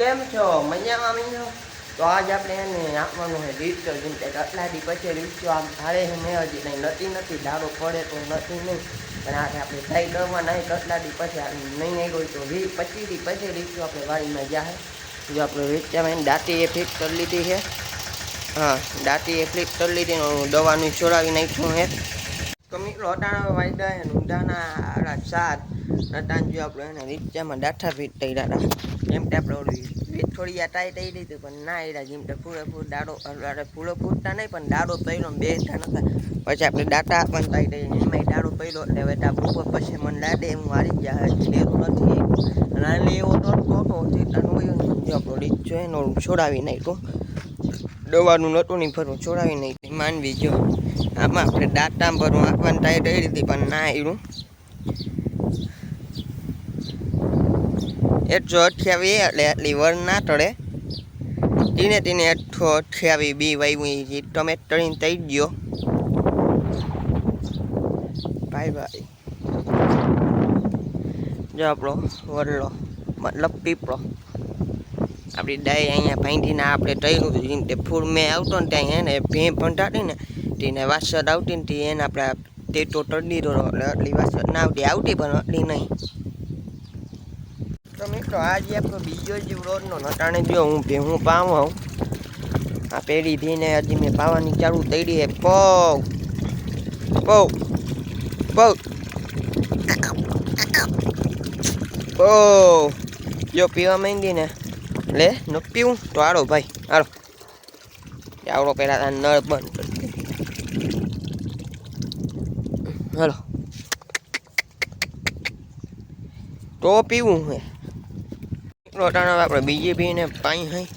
કેમ છો? મજામાં છો? તો આજ આપણે એને આપવાનું છે રીતો જેમ કે અટલાદી પછી રીતો આમ ધારે છે ને હજી નહીં નથી દાડો પડે તો નથી નહીં પણ આજે આપણે ટ્રાય કરવા નહીં અટલાદી પછી નહીં આવ્યો તો 20-25 પછી રીતો આપણે વાડીમાં જાય જો આપણે રીચામાં દાંતી એ ફિટ કરી લીધી છે. હા, દાંતી એ ફિટ કરી લીધી દવાનું છોડાવી નાખ્યું છે. તો મિત્રો અટાણા વાયદા છે ઊંડાના 7 અટાણ જો આપણે એને રીચામાં દાંઠા ફિટ થઈ રહ્યા એમ કે આપણે ઓલી થોડી ટાઈટ થઈ દીધી પણ ના એડા જેમ કે પૂરેપૂર દાડો પૂરો ફૂટતા નહીં પણ દાડો પડ્યો બેઠા નતા પછી આપણે દાંટા પણ ટાઈટ થઈ એમાં દાડો પડ્યો એટલે હવે ઉપર પછી મને લાડે હું હારી ગયા લેવું નથી નાની એવો તડકો હતો જો આપણો રીચો એનો છોડાવી નાખ્યો દવાનું નહોતું નહીં ફરવું છોડાવી નાખ્યું માનવી જો આમાં આપણે દાંતા ભરવું આપવાની ટાઈટ થઈ હતી પણ ના આવ્યું 128 એટલે આટલી વર ના ટળે તીને 128 બી વાવી ટમેટ તળીને થઈ ગયો ભાઈ જો આપણો વરલો મતલબ પીપળો આપણી ડાય અહીંયા ભાંડીને આપણે તળ્યું હતું જેમ તે ફૂલ મેં આવતો ને ત્યાં એને ભે ભંટાડી ને તેને વાસર આવતી ને એને આપણે ટેટો તળી દીધો એટલે આટલી વાસર ના આવતી પણ આટલી નહીં. તો મિત્રો આજે આપણો બીજો જ રોડનો નટાણે જો હું પાવું આવું આ પેઢી ભીને હજી મેં પાવાની ચાલુ થઈ રહી છે પૌ જો પીવા માંડી ને લે ન પીવું તો હાલો ભાઈ હાલો આવડો પહેલાં નળ બંધ કરી હાલો તો પીવું હે રોટાણા આપણે બીજી પીને પાણી હોય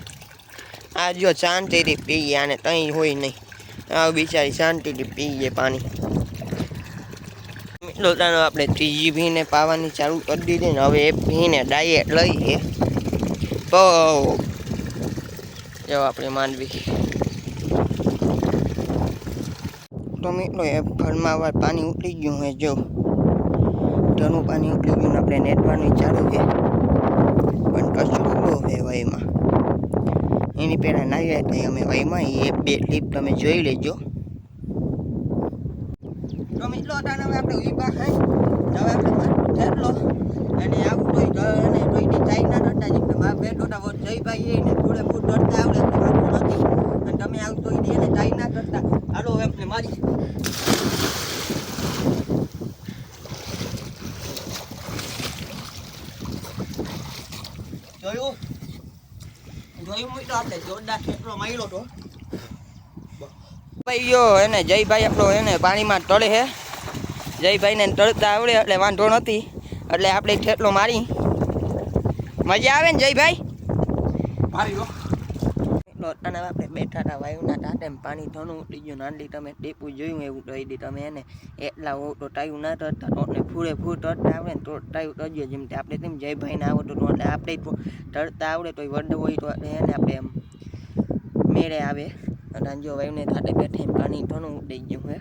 આ જો શાંતિથી પીએ આને કંઈ હોય નહીં આ બિચારી શાંતિથી પીએ પાણી રોટાણો આપણે ત્રીજી ભીને પાવાની ચાલુ કરી દીધી ને હવે એ ભીને ડાયટ લઈએ બહુ જો આપણે માનવી તો મિત્રો એ ઘરમાં વાર પાણી ઉતરી ગયું હોય જો ઘણું પાણી ઉતરી ગયું આપણે નેટવાનું ચાલુ છે પણ કચરો બહુ છે વયમાં એની પહેલાં નાહી હતા અમે વયમાં એ 2 ક્લિપ તમે જોઈ લેજો. તો મિત્રો અટાણે આપણે ઉભા ખાઈ હવે આપણે થેટલો અને આવું અને કોઈની ચાઈના ડરતા જેમ કે મારા બેટોટા વોટ જયભાઈ એને પૂરે ફૂટ ડરતા આવડે નથી અને તમે આવું તો એને ચાઈના કરતા હાલો એમને મારી જોયું મિત્રો આપણે જોરદાર થેટલો માર્યો તો ભાઈ યો એને જયભાઈ આપણો એને પાણીમાં તળે છે જયભાઈને તળતા આવડે એટલે વાંધો નથી એટલે આપણે થેટલો મારી મજા આવે ને જયભાઈ અને આપણે બેઠા હતા વાયુના ટાટે પાણી ઘણું ઉતરી ગયું નાનલી તમે ટેપું જોયું એવું કહી દી તમે એને એટલા તો ટાયું ના તરતા એટલે ફૂરે ફૂર તરતા આવડે ને તો ટાયું તરજો જેમ કે આપણે તેમ જયભાઈને આવડતું હતું એટલે આપણે તરતા આવડે તો વડ હોય તો એને આપણે એમ મેળે આવે અને જો વાયુને ટાટે બેઠે પાણી ઘણું ઉતરી ગયું હે